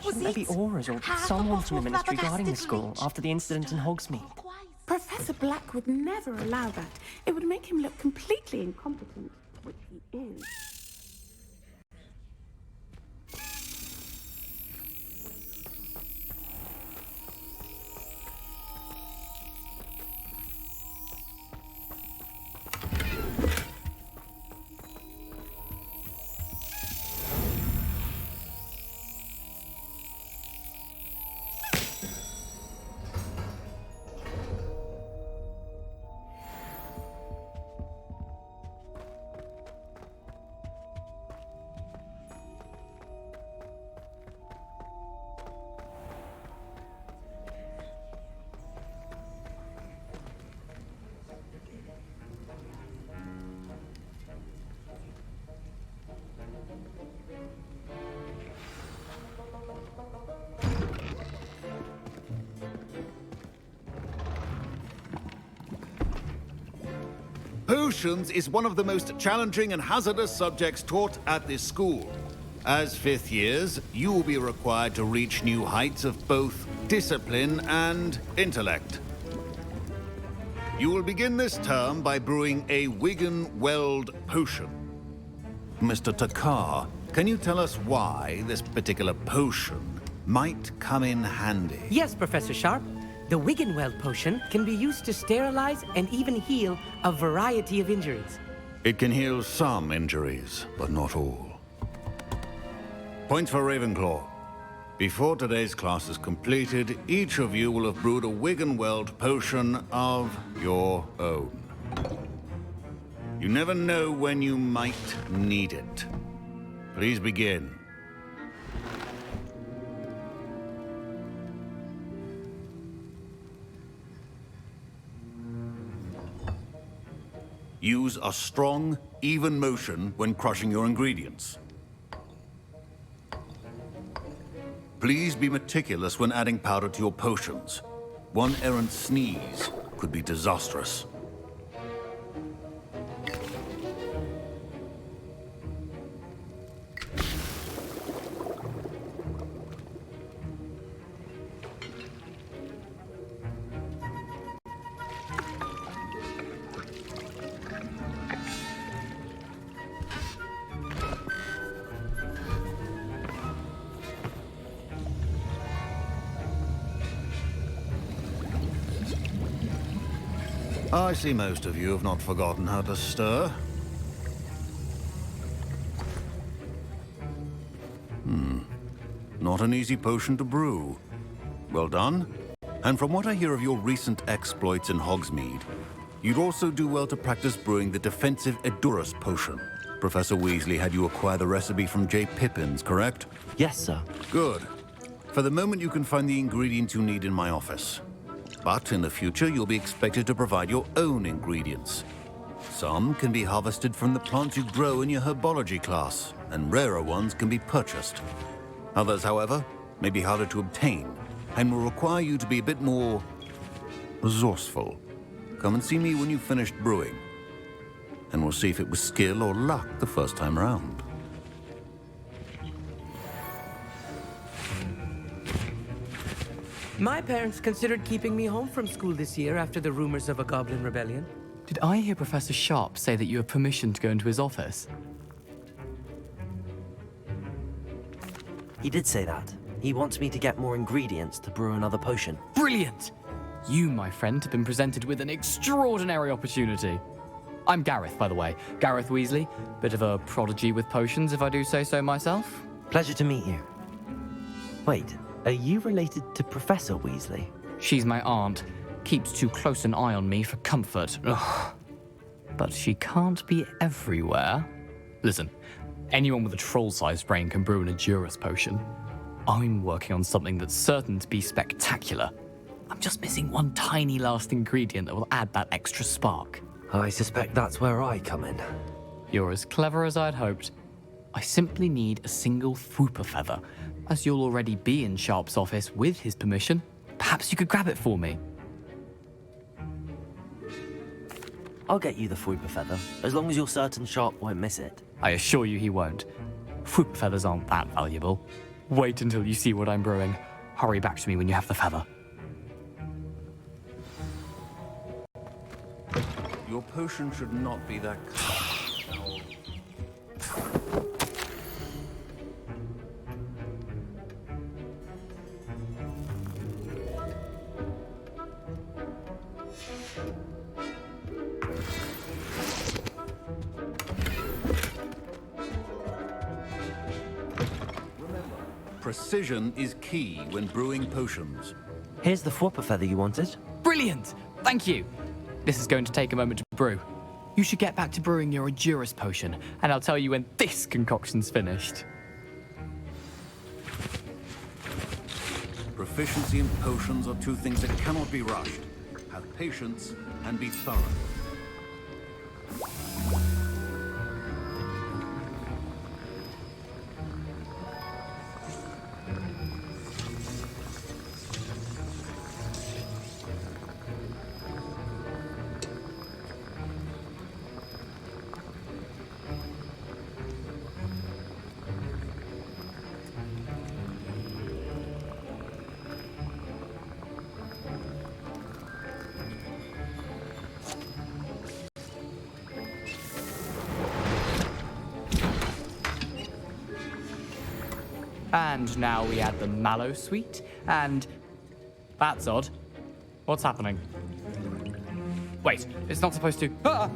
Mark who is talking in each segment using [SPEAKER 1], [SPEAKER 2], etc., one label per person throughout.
[SPEAKER 1] Shouldn't there be auras or someone from the Ministry guarding the school after the incident in Hogsmeade?
[SPEAKER 2] Professor Black would never allow that. It would make him look completely incompetent, which he is.
[SPEAKER 3] Potions is one of the most challenging and hazardous subjects taught at this school. As fifth years, you will be required to reach new heights of both discipline and intellect. You will begin this term by brewing a Wiggenweld potion. Mr. Takar, can you tell us why this particular potion might come in handy?
[SPEAKER 4] Yes, Professor Sharp. The Wiggenweld potion can be used to sterilize and even heal a variety of injuries.
[SPEAKER 3] It can heal some injuries, but not all. Points for Ravenclaw. Before today's class is completed, each of you will have brewed a Wiggenweld potion of your own. You never know when you might need it. Please begin. Use a strong, even motion when crushing your ingredients. Please be meticulous when adding powder to your potions. One errant sneeze could be disastrous. I see most of you have not forgotten how to stir. Not an easy potion to brew. Well done. And from what I hear of your recent exploits in Hogsmeade, you'd also do well to practice brewing the defensive Edurus potion. Professor Weasley had you acquire the recipe from J. Pippins, correct?
[SPEAKER 5] Yes, sir.
[SPEAKER 3] Good. For the moment, you can find the ingredients you need in my office. But in the future, you'll be expected to provide your own ingredients. Some can be harvested from the plants you grow in your herbology class, and rarer ones can be purchased. Others, however, may be harder to obtain, and will require you to be a bit more resourceful. Come and see me when you've finished brewing, and we'll see if it was skill or luck the first time around.
[SPEAKER 4] My parents considered keeping me home from school this year after the rumors of a goblin rebellion.
[SPEAKER 6] Did I hear Professor Sharp say that you have permission to go into his office?
[SPEAKER 5] He did say that. He wants me to get more ingredients to brew another potion.
[SPEAKER 6] Brilliant! You, my friend, have been presented with an extraordinary opportunity. I'm Gareth, by the way. Gareth Weasley. Bit of a prodigy with potions, if I do say so myself.
[SPEAKER 5] Pleasure to meet you. Wait, are you related to Professor Weasley?
[SPEAKER 6] She's my aunt. Keeps too close an eye on me for comfort. Ugh. But she can't be everywhere. Listen, anyone with a troll-sized brain can brew an Edurus potion. I'm working on something that's certain to be spectacular. I'm just missing one tiny last ingredient that will add that extra spark.
[SPEAKER 5] I suspect that's where I come in.
[SPEAKER 6] You're as clever as I'd hoped. I simply need a single Fwooper feather. As you'll already be in Sharp's office with his permission, perhaps you could grab it for me.
[SPEAKER 5] I'll get you the Fwooper feather, as long as you're certain Sharp won't miss it.
[SPEAKER 6] I assure you he won't. Fwooper feathers aren't that valuable. Wait until you see what I'm brewing. Hurry back to me when you have the feather.
[SPEAKER 3] Your potion should not be that calm. Precision is key when brewing potions.
[SPEAKER 5] Here's the Fwopper feather you wanted.
[SPEAKER 6] Brilliant! Thank you! This is going to take a moment to brew. You should get back to brewing your Edurus potion, and I'll tell you when this concoction's finished.
[SPEAKER 3] Proficiency in potions are two things that cannot be rushed. Have patience and be thorough.
[SPEAKER 6] And now we add the mallow sweet, and... That's odd. What's happening? Wait, it's not supposed to... Ah!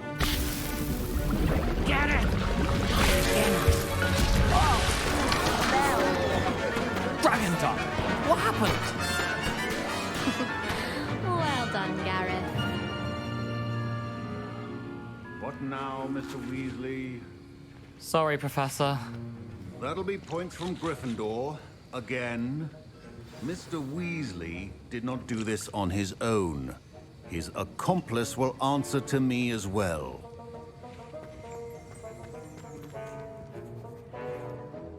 [SPEAKER 2] Get it!
[SPEAKER 6] Dragon Tongue! What happened?
[SPEAKER 7] Well done, Gareth.
[SPEAKER 3] What now, Mr. Weasley?
[SPEAKER 6] Sorry, Professor.
[SPEAKER 3] That'll be points from Gryffindor. Again. Mr. Weasley did not do this on his own. His accomplice will answer to me as well.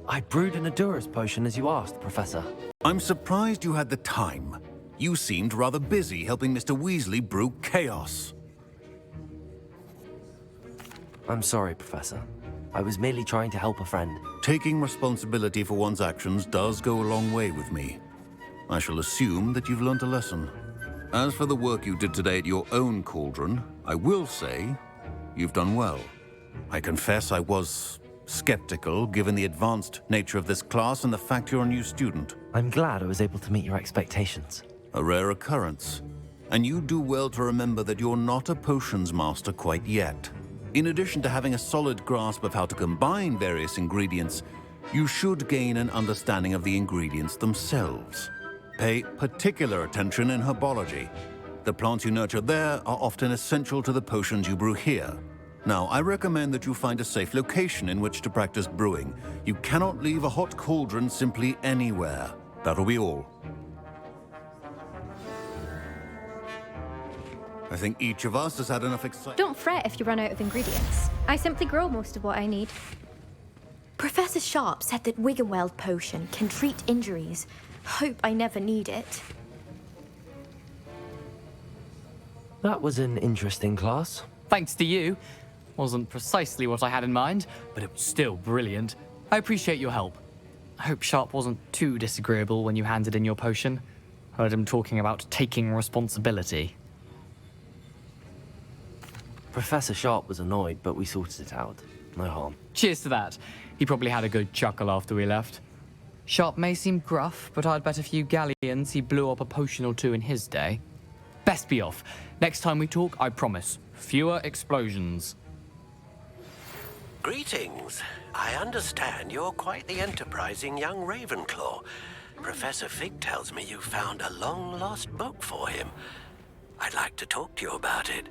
[SPEAKER 5] I brewed an Edurus potion as you asked, Professor.
[SPEAKER 3] I'm surprised you had the time. You seemed rather busy helping Mr. Weasley brew chaos.
[SPEAKER 5] I'm sorry, Professor. I was merely trying to help a friend.
[SPEAKER 3] Taking responsibility for one's actions does go a long way with me. I shall assume that you've learnt a lesson. As for the work you did today at your own cauldron, I will say you've done well. I confess I was skeptical, given the advanced nature of this class and the fact you're a new student.
[SPEAKER 5] I'm glad I was able to meet your expectations.
[SPEAKER 3] A rare occurrence. And you do well to remember that you're not a potions master quite yet. In addition to having a solid grasp of how to combine various ingredients, you should gain an understanding of the ingredients themselves. Pay particular attention in herbology. The plants you nurture there are often essential to the potions you brew here. Now, I recommend that you find a safe location in which to practice brewing. You cannot leave a hot cauldron simply anywhere. That'll be all. I think each of us has had enough excitement.
[SPEAKER 7] Don't fret if you run out of ingredients. I simply grow most of what I need. Professor Sharp said that Wiggenweld potion can treat injuries. Hope I never need it.
[SPEAKER 5] That was an interesting class.
[SPEAKER 6] Thanks to you. Wasn't precisely what I had in mind, but it was still brilliant. I appreciate your help. I hope Sharp wasn't too disagreeable when you handed in your potion. Heard him talking about taking responsibility.
[SPEAKER 5] Professor Sharp was annoyed, but we sorted it out. No harm.
[SPEAKER 6] Cheers to that. He probably had a good chuckle after we left. Sharp may seem gruff, but I'd bet a few galleons he blew up a potion or two in his day. Best be off. Next time we talk, I promise, fewer explosions.
[SPEAKER 8] Greetings. I understand you're quite the enterprising young Ravenclaw. Professor Fig tells me you found a long-lost book for him. I'd like to talk to you about it.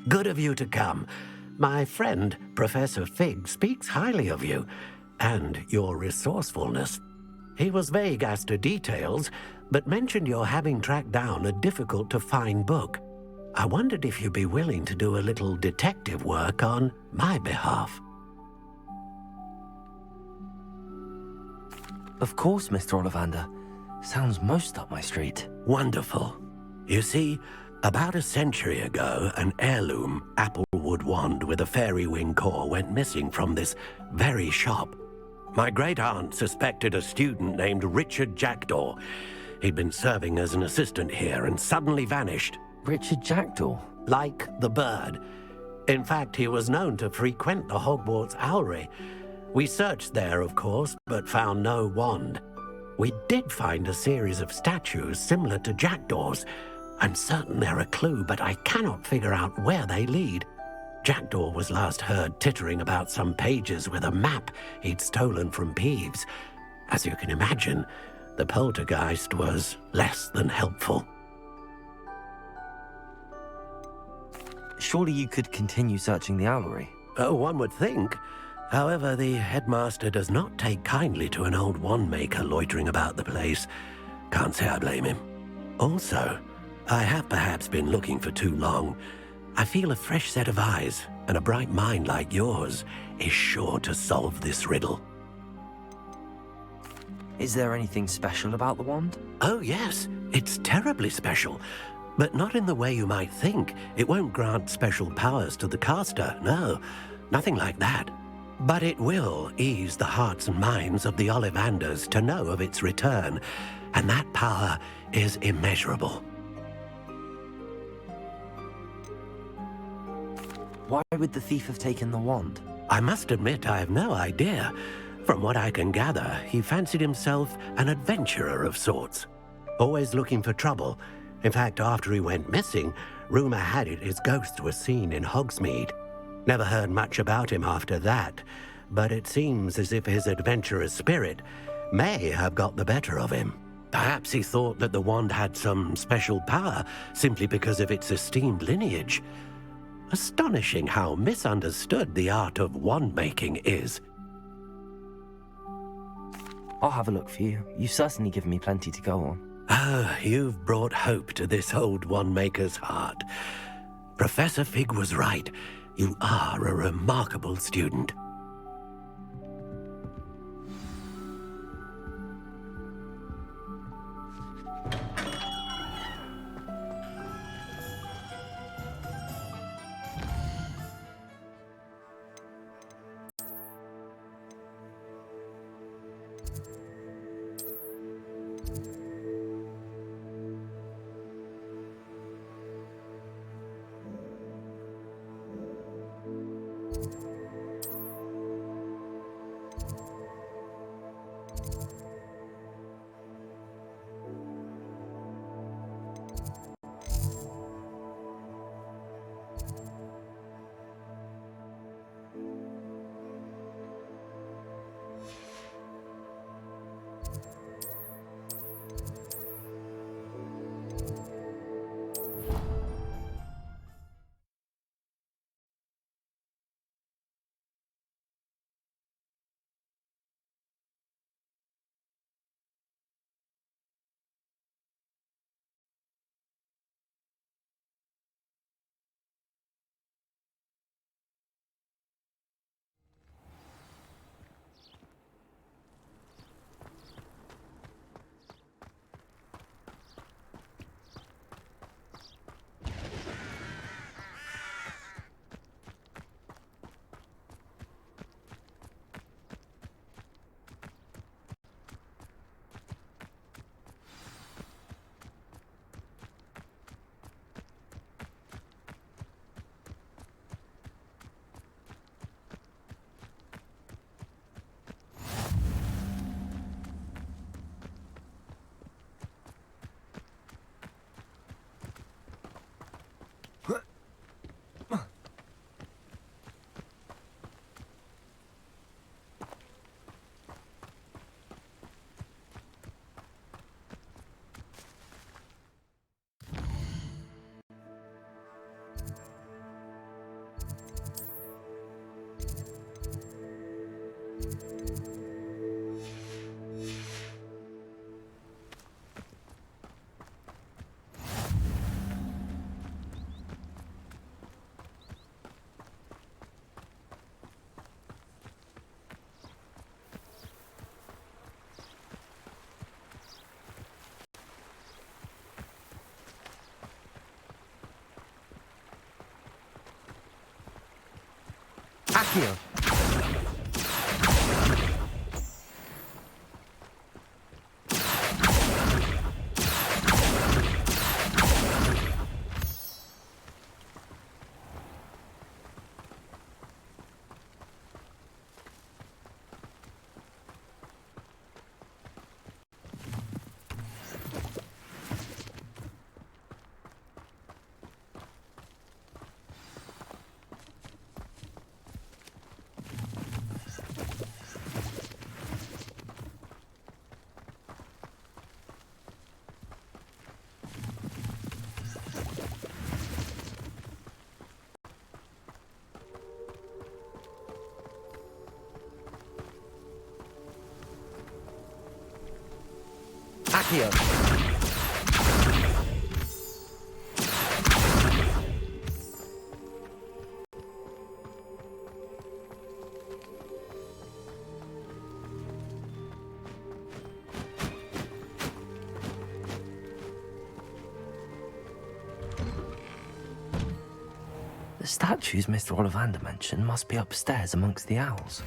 [SPEAKER 8] Good of you to come. My friend, Professor Fig, speaks highly of you and your resourcefulness. He was vague as to details, but mentioned your having tracked down a difficult-to-find book. I wondered if you'd be willing to do a little detective work on my behalf.
[SPEAKER 5] Of course, Mr. Ollivander. Sounds most up my street.
[SPEAKER 8] Wonderful. You see, about a century ago, an heirloom applewood wand with a fairy wing core went missing from this very shop. My great-aunt suspected a student named Richard Jackdaw. He'd been serving as an assistant here and suddenly vanished.
[SPEAKER 5] Richard Jackdaw?
[SPEAKER 8] Like the bird. In fact, he was known to frequent the Hogwarts Owlery. We searched there, of course, but found no wand. We did find a series of statues similar to Jackdaw's. I'm certain they're a clue, but I cannot figure out where they lead. Jackdaw was last heard tittering about some pages with a map he'd stolen from Peeves. As you can imagine, the poltergeist was less than helpful.
[SPEAKER 5] Surely you could continue searching the owlery.
[SPEAKER 8] Oh, one would think. However, the headmaster does not take kindly to an old wand-maker loitering about the place. Can't say I blame him. Also, I have perhaps been looking for too long. I feel a fresh set of eyes, and a bright mind like yours is sure to solve this riddle.
[SPEAKER 5] Is there anything special about the wand?
[SPEAKER 8] Oh, yes. It's terribly special. But not in the way you might think. It won't grant special powers to the caster, no. Nothing like that. But it will ease the hearts and minds of the Ollivanders to know of its return, and that power is immeasurable.
[SPEAKER 5] Why would the thief have taken the wand?
[SPEAKER 8] I must admit I have no idea. From what I can gather, he fancied himself an adventurer of sorts. Always looking for trouble. In fact, after he went missing, rumor had it his ghost was seen in Hogsmeade. Never heard much about him after that, but it seems as if his adventurous spirit may have got the better of him. Perhaps he thought that the wand had some special power simply because of its esteemed lineage. Astonishing how misunderstood the art of wand-making is.
[SPEAKER 5] I'll have a look for you. You've certainly given me plenty to go on.
[SPEAKER 8] Ah, you've brought hope to this old wand-maker's heart. Professor Fig was right. You are a remarkable student.
[SPEAKER 5] Accio. Accio. The statues Mr. Ollivander mentioned must be upstairs amongst the owls.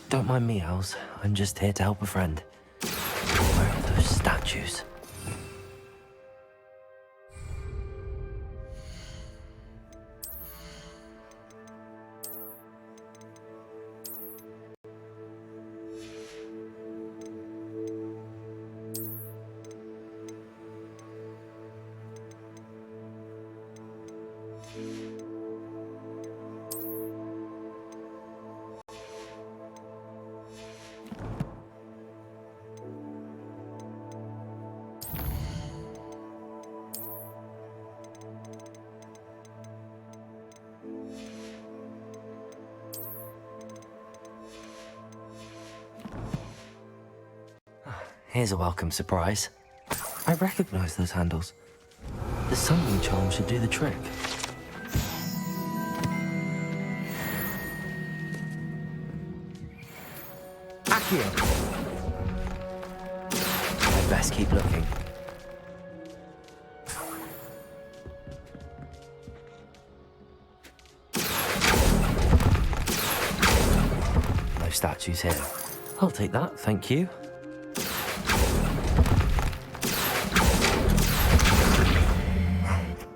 [SPEAKER 5] Don't mind me, owls. I'm just here to help a friend. Where are those statues? Here's a welcome surprise. I recognize those handles. The summoning charm should do the trick. Accio! I'd best keep looking. No statues here. I'll take that, thank you.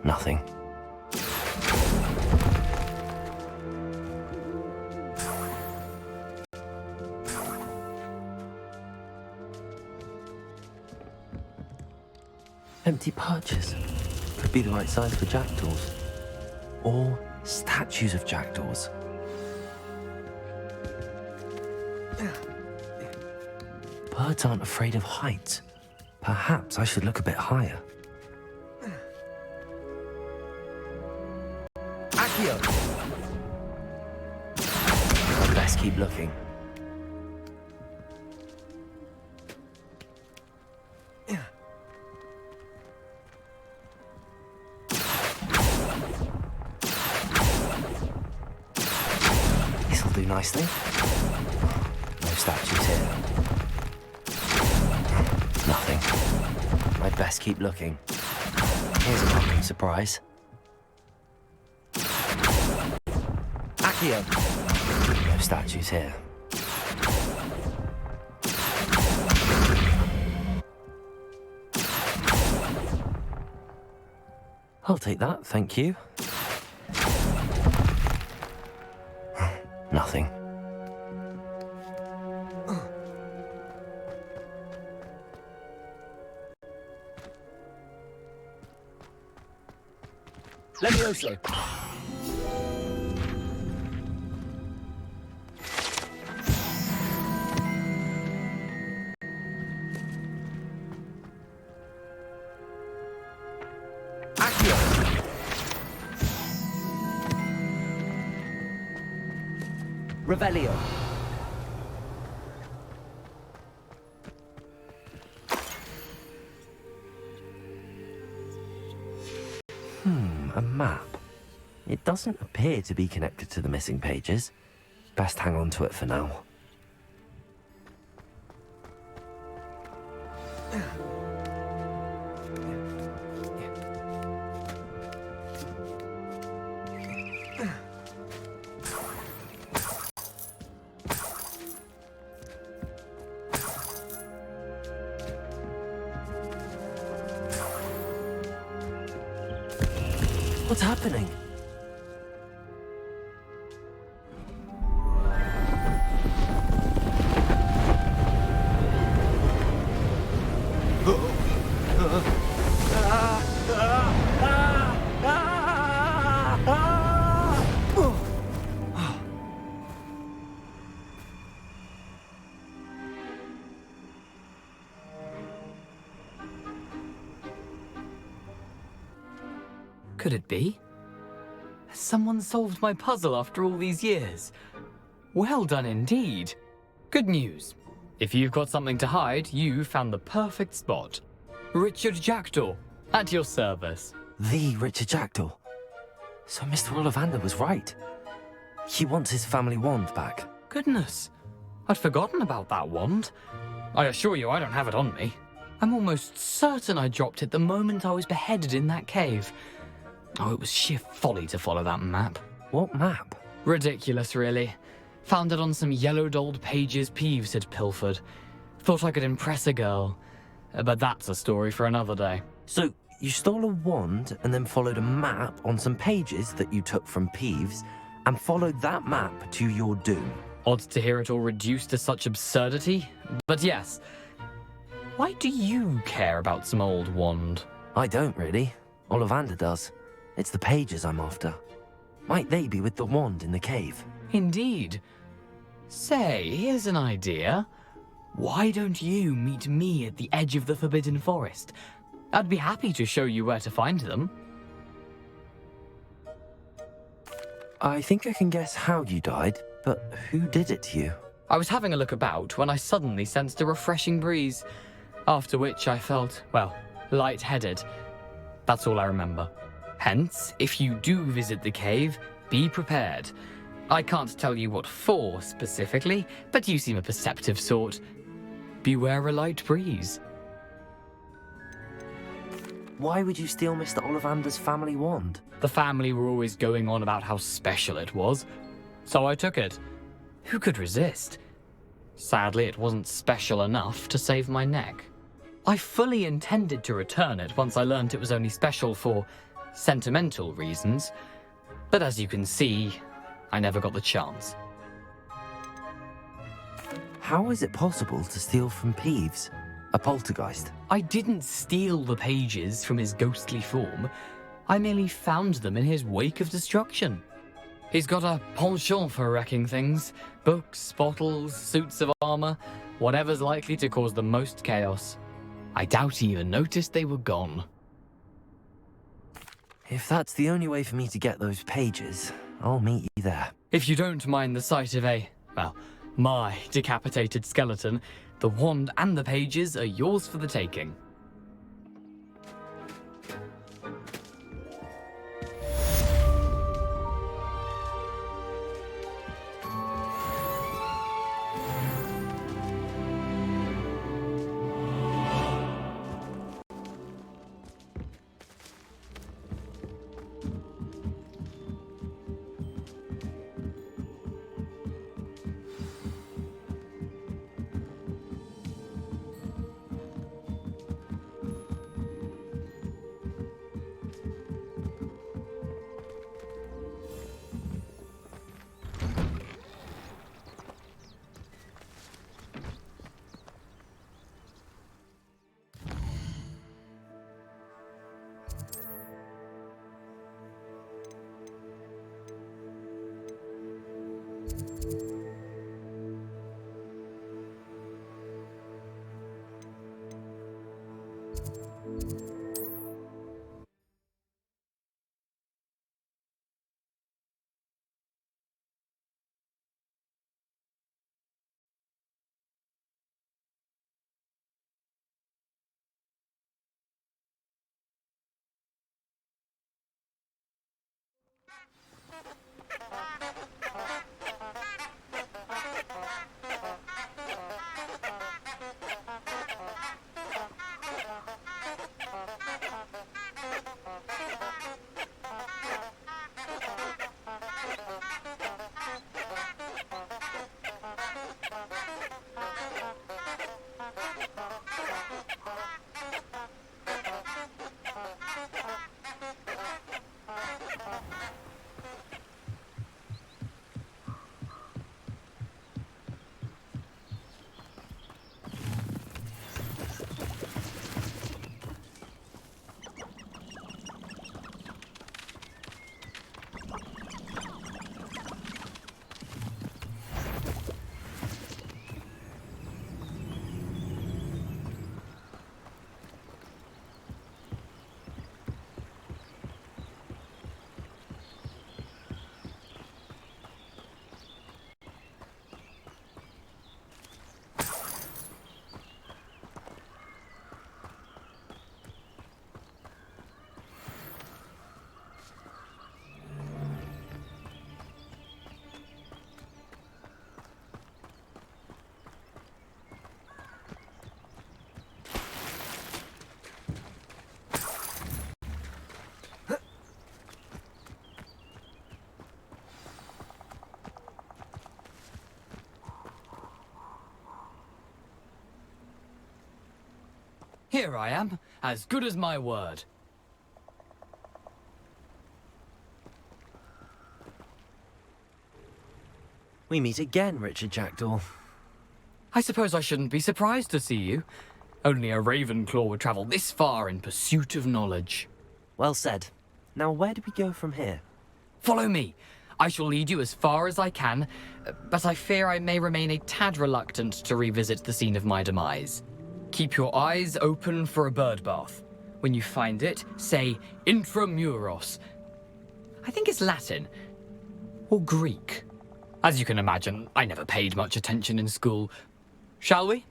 [SPEAKER 5] Nothing. Empty perches. Could be the right size for jackdaws. Or statues of jackdaws. Birds aren't afraid of heights. Perhaps I should look a bit higher. Accio! I'd best keep looking. This'll do nicely. No statues here. Nothing. I'd best keep looking. Here's a welcome surprise. Accio! No statues here. I'll take that, thank you. Nothing.
[SPEAKER 6] Levioso. Revelio.
[SPEAKER 5] A map. It doesn't appear to be connected to the missing pages. Best hang on to it for now. What's happening?
[SPEAKER 6] Could it be? Has someone solved my puzzle after all these years? Well done indeed. Good news. If you've got something to hide, you found the perfect spot. Richard Jackdaw, at your service.
[SPEAKER 5] The Richard Jackdaw. So Mr. Ollivander was right. He wants his family wand back.
[SPEAKER 6] Goodness, I'd forgotten about that wand. I assure you I don't have it on me. I'm almost certain I dropped it the moment I was beheaded in that cave. Oh, it was sheer folly to follow that map.
[SPEAKER 5] What map?
[SPEAKER 6] Ridiculous, really. Found it on some yellowed old pages Peeves had pilfered. Thought I could impress a girl. But that's a story for another day.
[SPEAKER 5] So, you stole a wand and then followed a map on some pages that you took from Peeves and followed that map to your doom.
[SPEAKER 6] Odd to hear it all reduced to such absurdity. But yes. Why do you care about some old wand?
[SPEAKER 5] I don't really. Ollivander does. It's the pages I'm after. Might they be with the wand in the cave?
[SPEAKER 6] Indeed. Say, here's an idea. Why don't you meet me at the edge of the Forbidden Forest? I'd be happy to show you where to find them.
[SPEAKER 5] I think I can guess how you died, but who did it to you?
[SPEAKER 6] I was having a look about when I suddenly sensed a refreshing breeze, after which I felt, well, lightheaded. That's all I remember. Hence, if you do visit the cave, be prepared. I can't tell you what for specifically, but you seem a perceptive sort. Beware a light breeze.
[SPEAKER 5] Why would you steal Mr. Ollivander's family wand?
[SPEAKER 6] The family were always going on about how special it was, so I took it. Who could resist? Sadly, it wasn't special enough to save my neck. I fully intended to return it once I learned it was only special for sentimental reasons, but as you can see, I never got the chance.
[SPEAKER 5] How is it possible to steal from Peeves, a poltergeist?
[SPEAKER 6] I didn't steal the pages from his ghostly form. I merely found them in his wake of destruction. He's got a penchant for wrecking things. Books, bottles, suits of armor, whatever's likely to cause the most chaos. I doubt he even noticed they were gone.
[SPEAKER 5] If that's the only way for me to get those pages, I'll meet you there.
[SPEAKER 6] If you don't mind the sight of my decapitated skeleton, the wand and the pages are yours for the taking. Here I am, as good as my word.
[SPEAKER 5] We meet again, Richard Jackdaw.
[SPEAKER 6] I suppose I shouldn't be surprised to see you. Only a Ravenclaw would travel this far in pursuit of knowledge.
[SPEAKER 5] Well said. Now, where do we go from here?
[SPEAKER 6] Follow me. I shall lead you as far as I can, but I fear I may remain a tad reluctant to revisit the scene of my demise. Keep your eyes open for a bird bath. When you find it, say intramuros. I think it's Latin. Or Greek. As you can imagine, I never paid much attention in school. Shall we?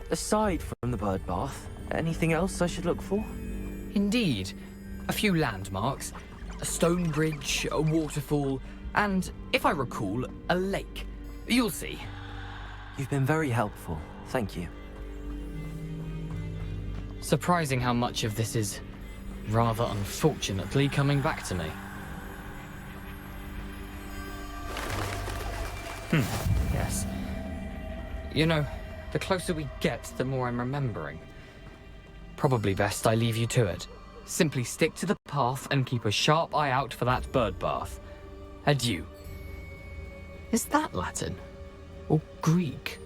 [SPEAKER 5] Aside from the bird bath, anything else I should look for?
[SPEAKER 6] Indeed. A few landmarks. A stone bridge, a waterfall, and, if I recall, a lake. You'll see.
[SPEAKER 5] You've been very helpful. Thank you.
[SPEAKER 6] Surprising how much of this is, rather unfortunately, coming back to me. Yes. You know, the closer we get, the more I'm remembering. Probably best I leave you to it. Simply stick to the path and keep a sharp eye out for that bird bath. Adieu. Is that Latin? Or Greek?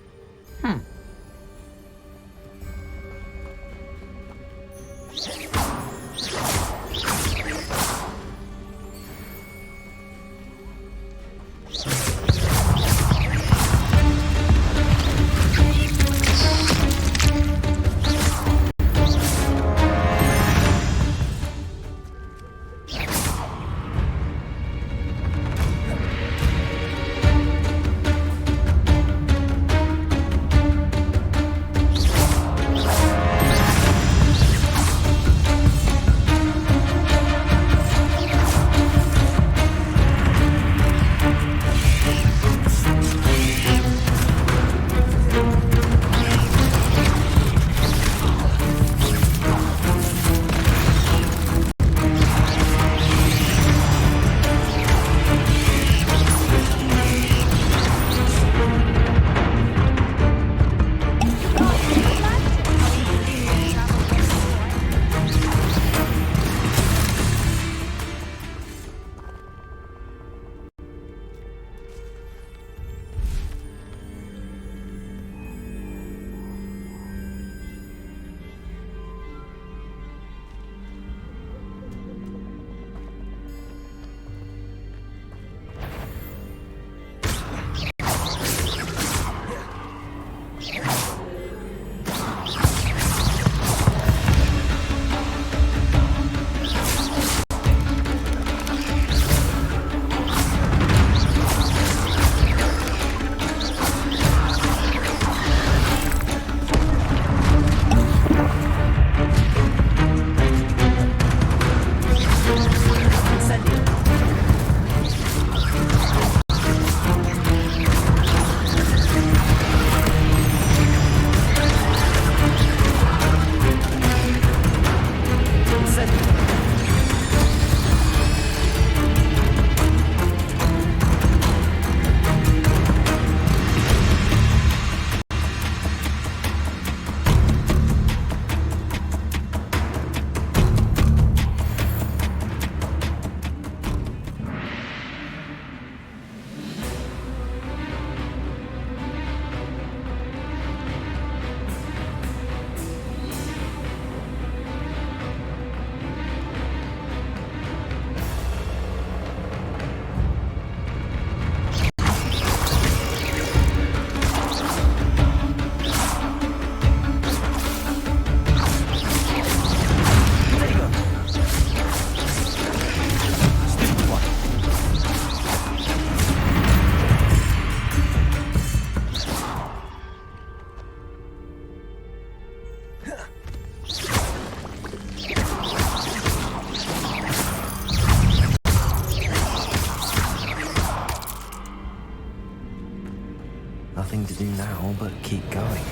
[SPEAKER 5] Nothing to do now but keep going.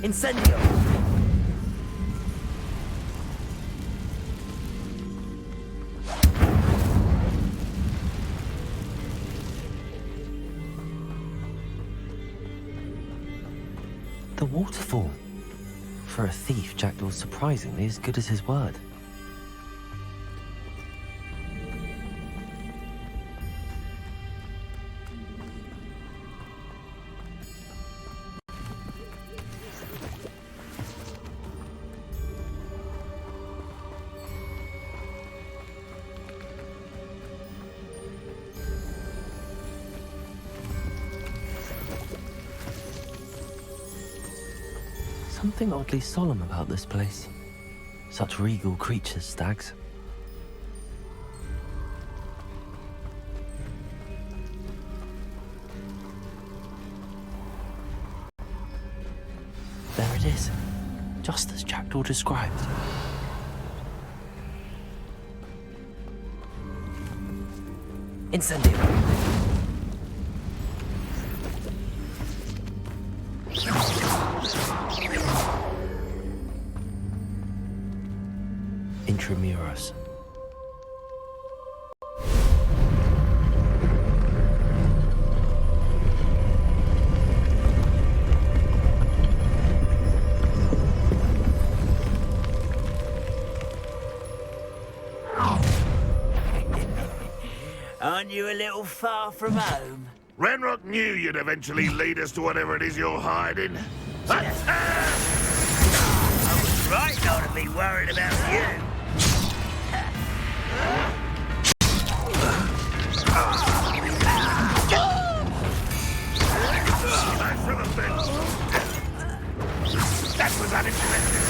[SPEAKER 5] Incendio! a waterfall. For a thief, Jackdaw's surprisingly as good as his word. Something oddly solemn about this place. Such regal creatures, stags. There it is, just as Jackdaw described. Incendio. Intramuros.
[SPEAKER 9] Aren't you a little far from home?
[SPEAKER 10] Ranrock knew you'd eventually lead us to whatever it is you're hiding.
[SPEAKER 9] I was right not to be worried about you.
[SPEAKER 10] That was unexpected.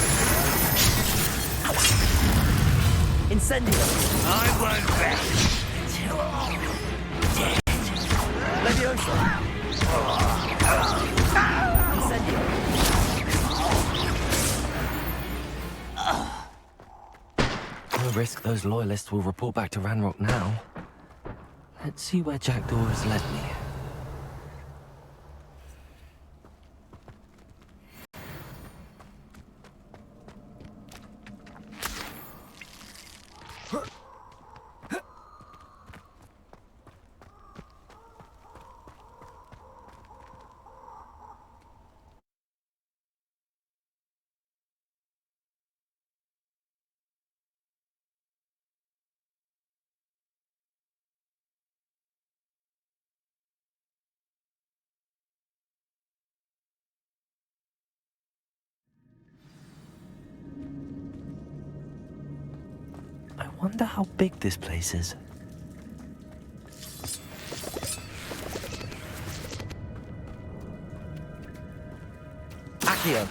[SPEAKER 5] Incendio.
[SPEAKER 9] I won't rest until I'm dead.
[SPEAKER 5] Leviosa. Incendio. No risk those loyalists will report back to Ranrock now. Let's see where Jackdaw has led me. I wonder how big this place is. Accio.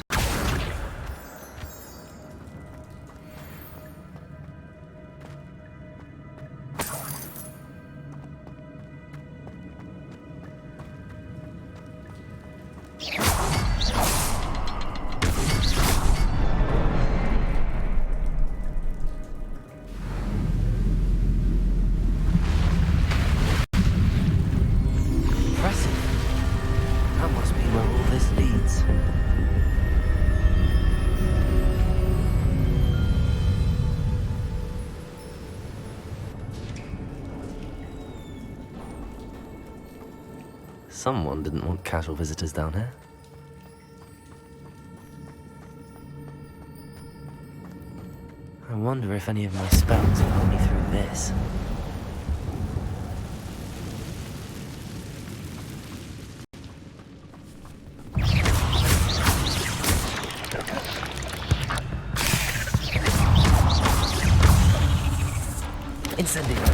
[SPEAKER 5] Someone didn't want casual visitors down here. I wonder if any of my spells will help me through this. Incendio.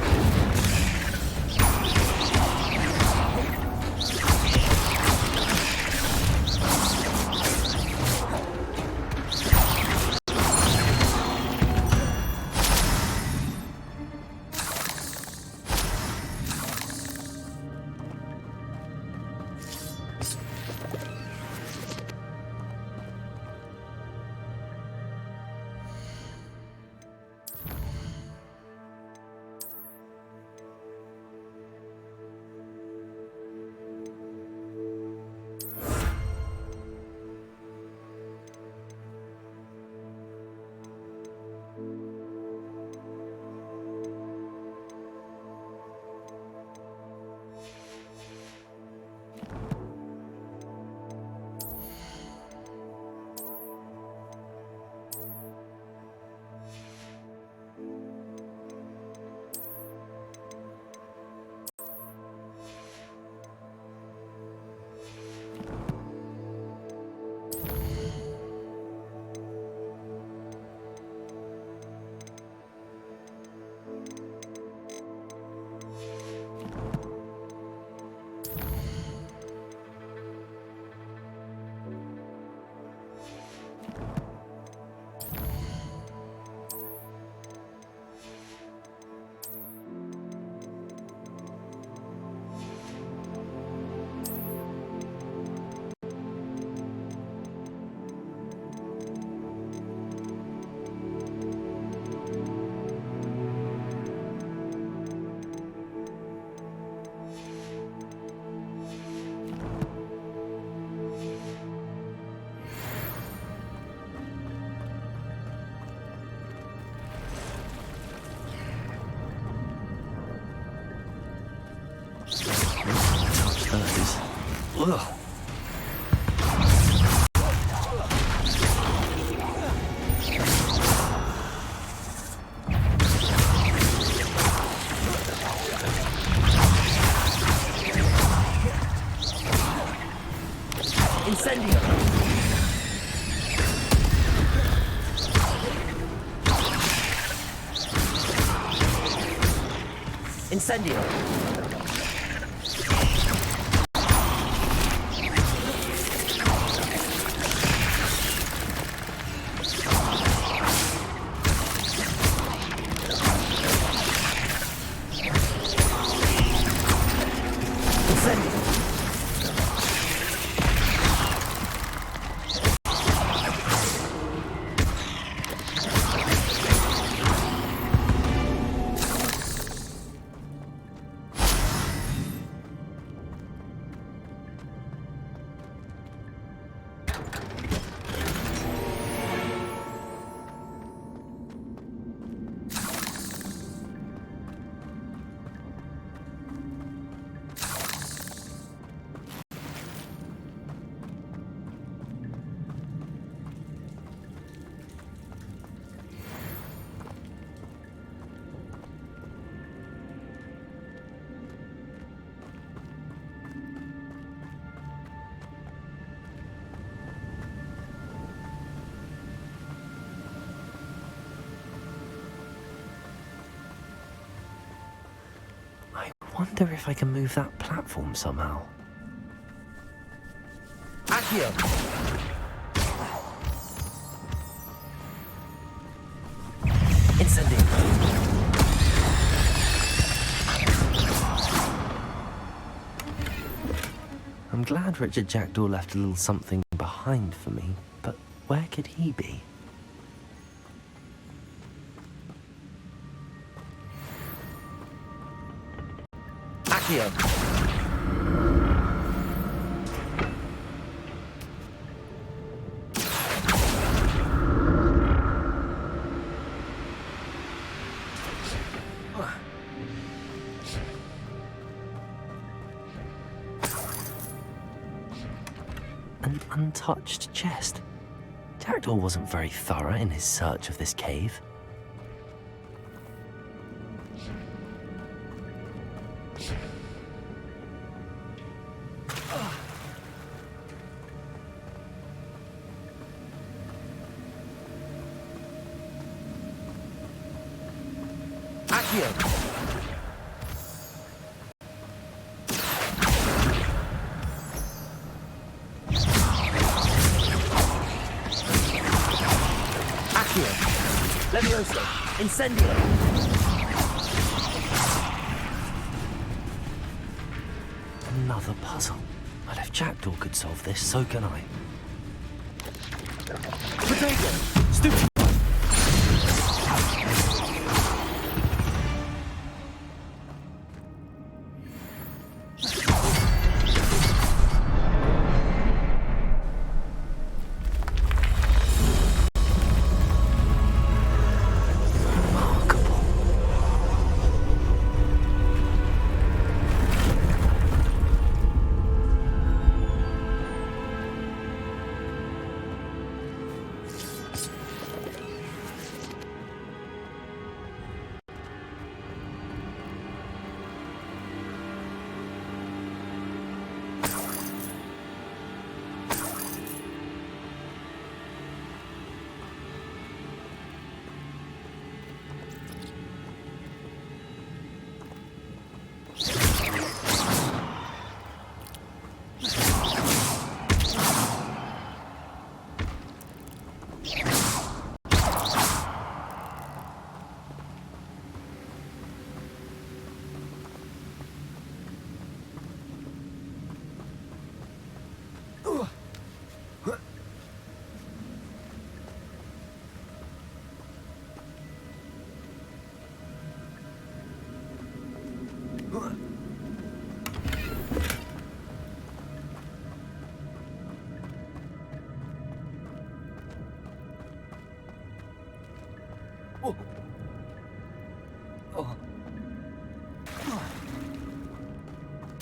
[SPEAKER 5] Ugh. Incendio! Incendio! I wonder if I can move that platform somehow. Accio! Incendio! I'm glad Richard Jackdaw left a little something behind for me, but where could he be? Accio! An untouched chest. Jackdaw wasn't very thorough in his search of this cave. Accio! Levioso! Incendio! Another puzzle. Well, if Jackdaw could solve this, so can I. Potato! Stupid!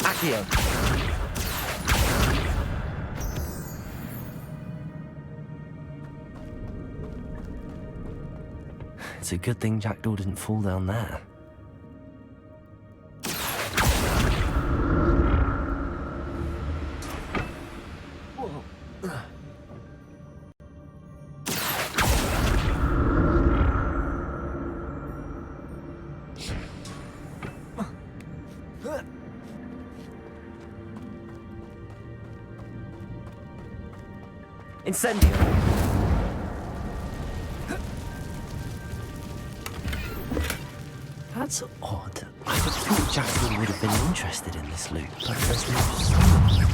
[SPEAKER 5] Accio! It's a good thing Jackdaw didn't fall down there. Incendio! That's odd. I would think Jackdaw would have been interested in this loot, but there's no sign.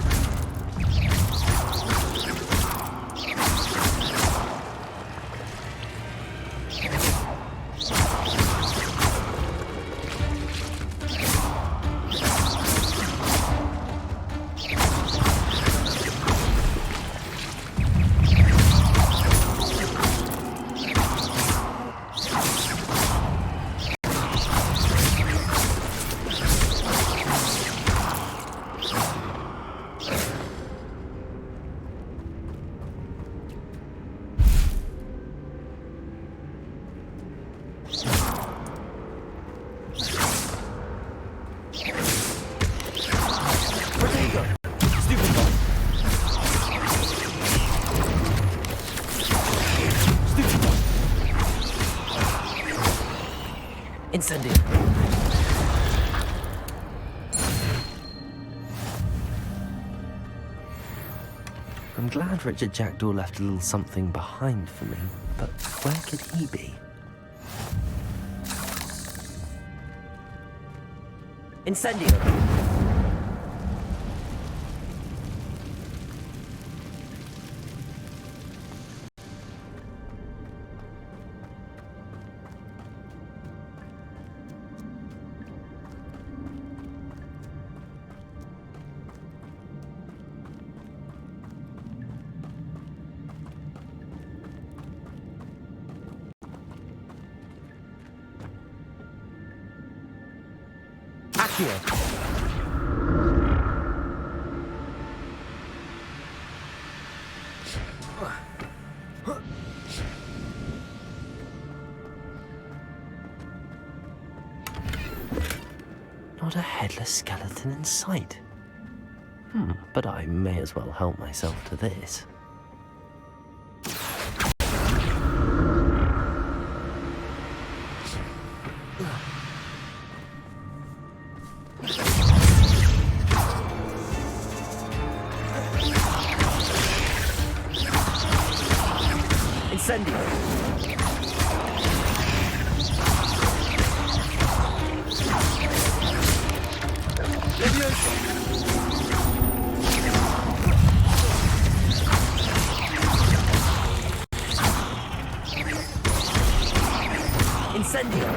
[SPEAKER 5] Incendio. I'm glad Richard Jackdaw left a little something behind for me, but where could he be? Incendio! Not a headless skeleton in sight. But I may as well help myself to this. Incendio! Incendio!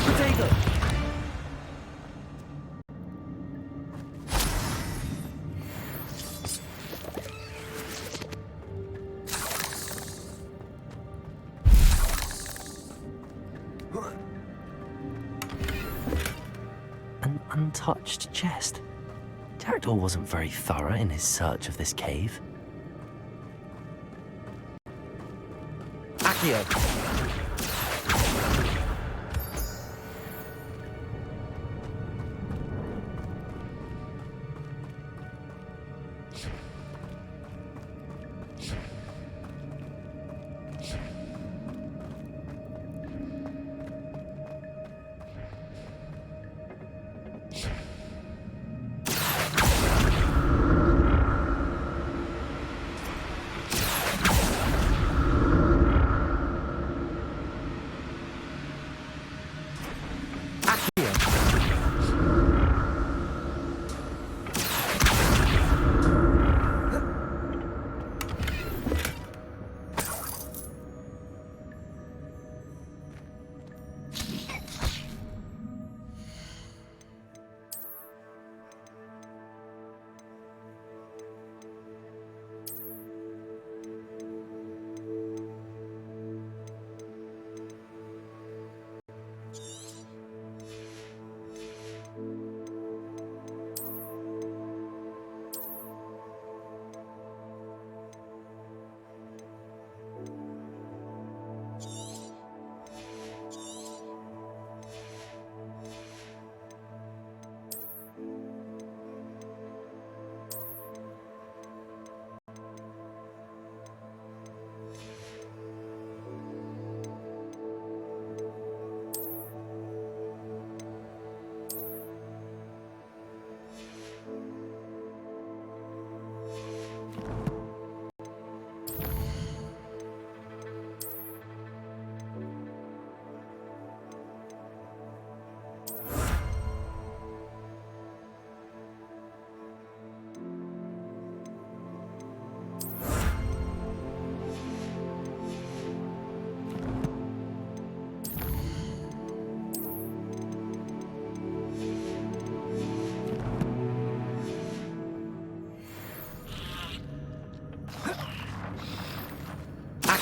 [SPEAKER 5] Potato! An untouched chest. Jackdaw wasn't very thorough in his search of this cave. Accio!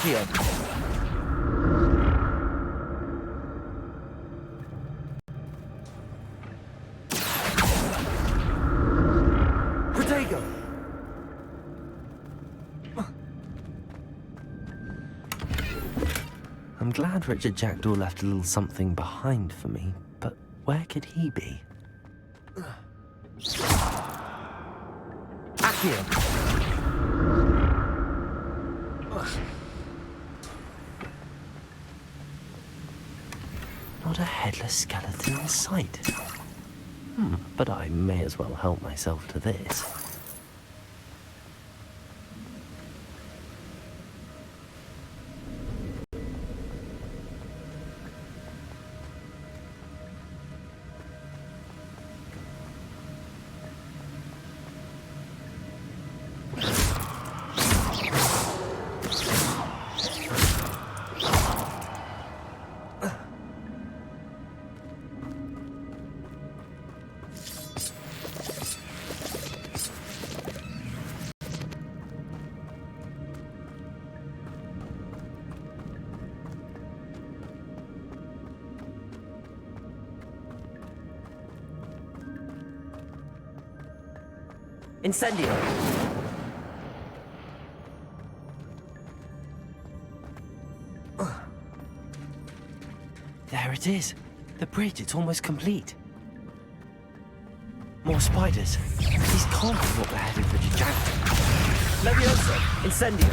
[SPEAKER 5] Accio. Protego. I'm glad Richard Jackdaw left a little something behind for me, but where could he be? Accio. Not a headless skeleton in sight. But I may as well help myself to this. Incendio! There it is. The bridge, it's almost complete. More spiders. These can't be what we're heading for Jackdaw. Leviosa! Incendio!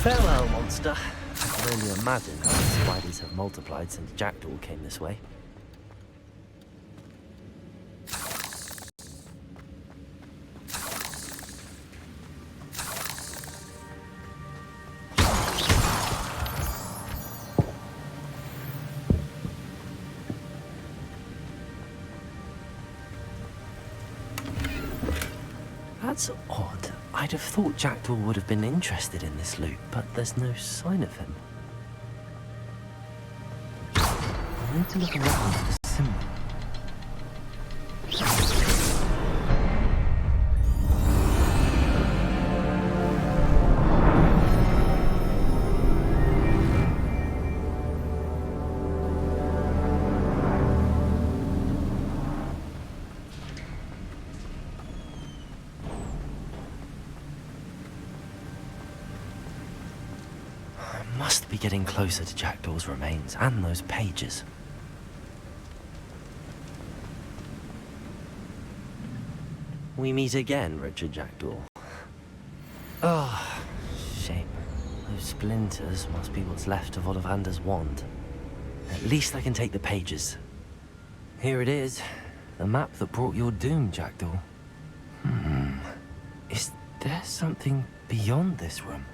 [SPEAKER 5] Farewell, monster. I can only imagine how the spiders have multiplied since Jackdaw came this way. That's odd. I'd have thought Jackdaw would have been interested in this loot, but there's no sign of him. I need to look around for the symbol. Must be getting closer to Jackdaw's remains and those pages. We meet again, Richard Jackdaw. Oh, shame. Those splinters must be what's left of Ollivander's wand. At least I can take the pages. Here it is. The map that brought your doom, Jackdaw. Is there something beyond this room?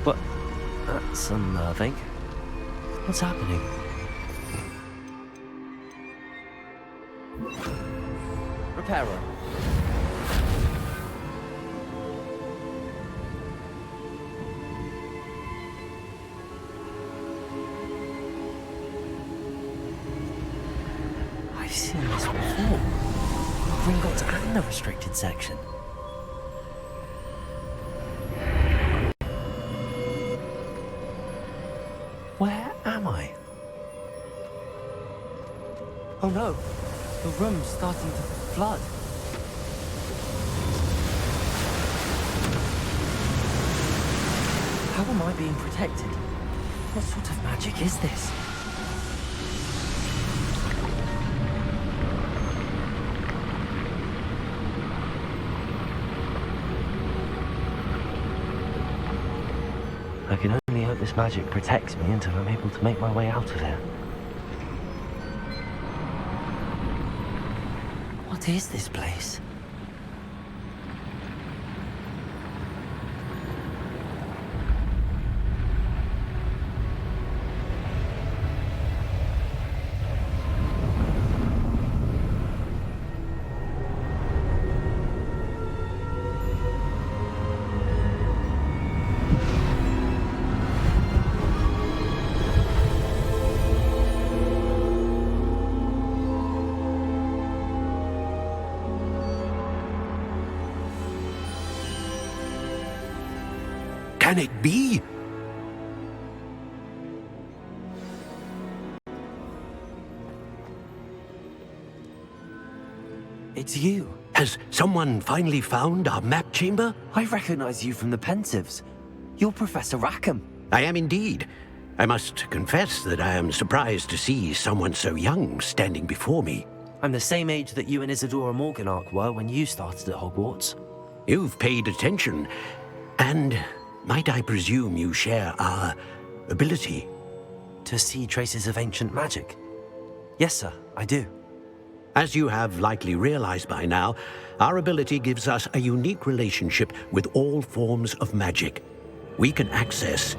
[SPEAKER 5] What? That's unnerving. What's happening? Repairer. I've seen this before. Gringotts and the restricted section. Where am I? Oh no, the room's starting to flood. How am I being protected? What sort of magic is this? I can only hope this magic protects me until I'm able to make my way out of here. What is this place?
[SPEAKER 8] Can it be?
[SPEAKER 5] It's you.
[SPEAKER 8] Has someone finally found our map chamber?
[SPEAKER 5] I recognize you from the Pensives. You're Professor Rackham.
[SPEAKER 8] I am indeed. I must confess that I am surprised to see someone so young standing before me.
[SPEAKER 5] I'm the same age that you and Isadora Morganach were when you started at Hogwarts.
[SPEAKER 8] You've paid attention, and might I presume you share our ability?
[SPEAKER 5] To see traces of ancient magic? Yes, sir, I do.
[SPEAKER 8] As you have likely realized by now, our ability gives us a unique relationship with all forms of magic. We can access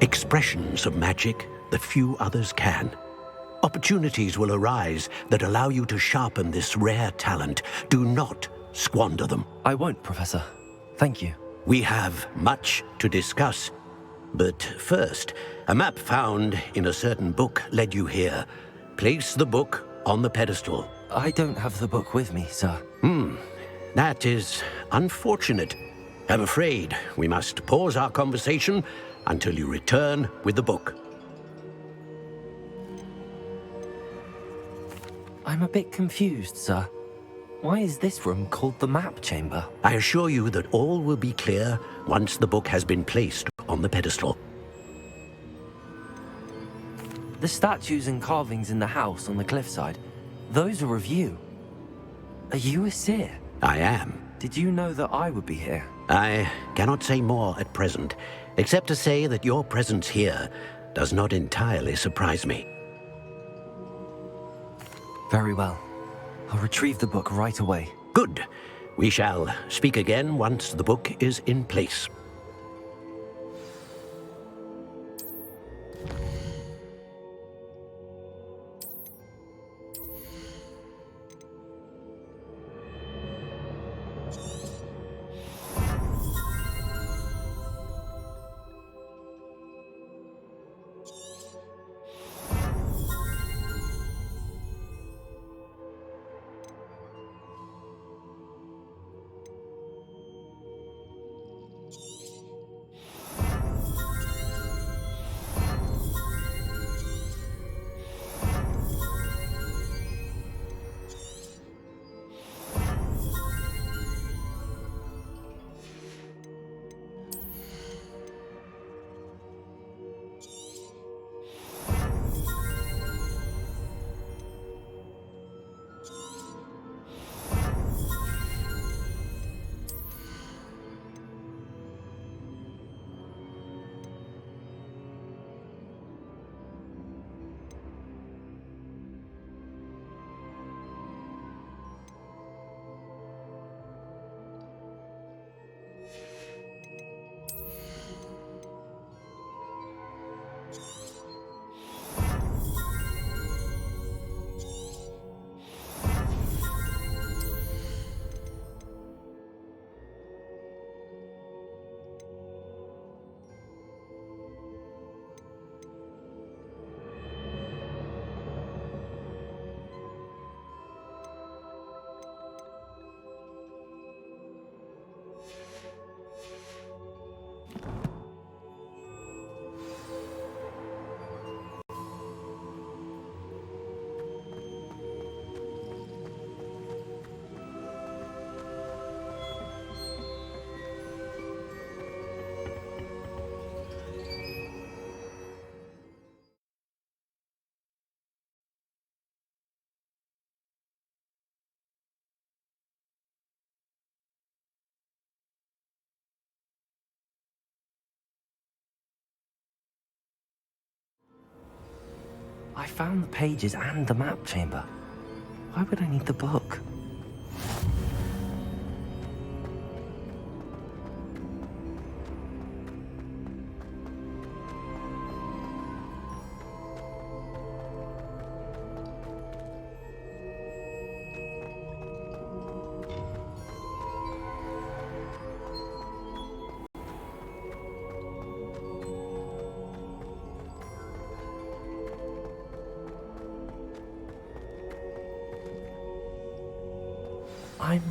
[SPEAKER 8] expressions of magic that few others can. Opportunities will arise that allow you to sharpen this rare talent. Do not squander them.
[SPEAKER 5] I won't, Professor. Thank you.
[SPEAKER 8] We have much to discuss. But first, a map found in a certain book led you here. Place the book on the pedestal.
[SPEAKER 5] I don't have the book with me, sir.
[SPEAKER 8] That is unfortunate. I'm afraid we must pause our conversation until you return with the book.
[SPEAKER 5] I'm a bit confused, sir. Why is this room called the map chamber?
[SPEAKER 8] I assure you that all will be clear once the book has been placed on the pedestal.
[SPEAKER 5] The statues and carvings in the house on the cliffside, those are of you. Are you a seer?
[SPEAKER 8] I am.
[SPEAKER 5] Did you know that I would be here?
[SPEAKER 8] I cannot say more at present, except to say that your presence here does not entirely surprise me.
[SPEAKER 5] Very well. I'll retrieve the book right away.
[SPEAKER 8] Good. We shall speak again once the book is in place.
[SPEAKER 5] I found the pages and the map chamber. Why would I need the book? I'm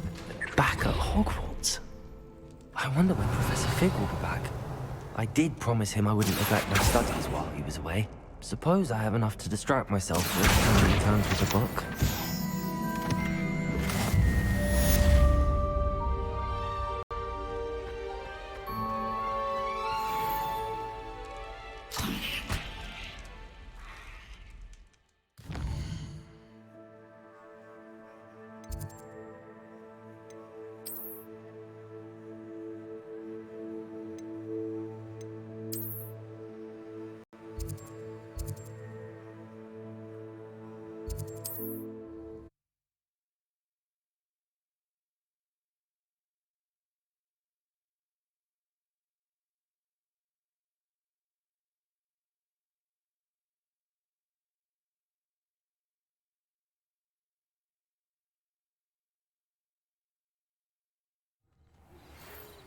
[SPEAKER 5] back at Hogwarts. I wonder when Professor Fig will be back. I did promise him I wouldn't neglect my studies while he was away. Suppose I have enough to distract myself with when he returns with the book.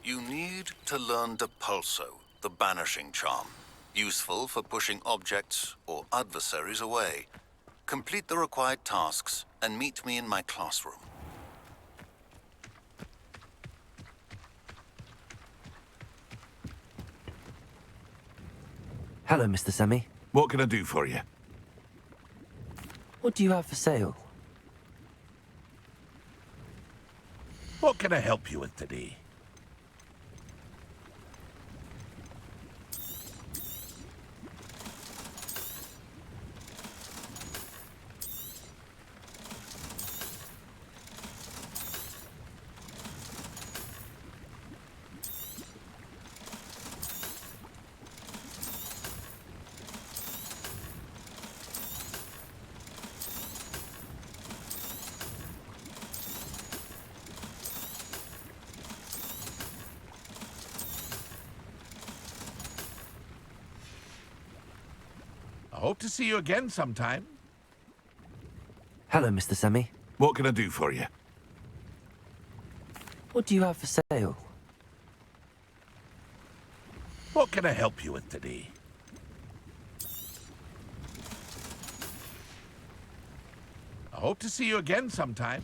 [SPEAKER 3] You need to learn Depulso, the banishing charm. Useful for pushing objects or adversaries away. Complete the required tasks and meet me in my classroom.
[SPEAKER 5] Hello, Mr. Semi.
[SPEAKER 10] What can I do for you?
[SPEAKER 5] What do you have for sale?
[SPEAKER 10] What can I help you with today? I hope to see you again sometime.
[SPEAKER 5] Hello, Mr. Semi.
[SPEAKER 10] What can I do for you?
[SPEAKER 5] What do you have for sale?
[SPEAKER 10] What can I help you with today? I hope to see you again sometime.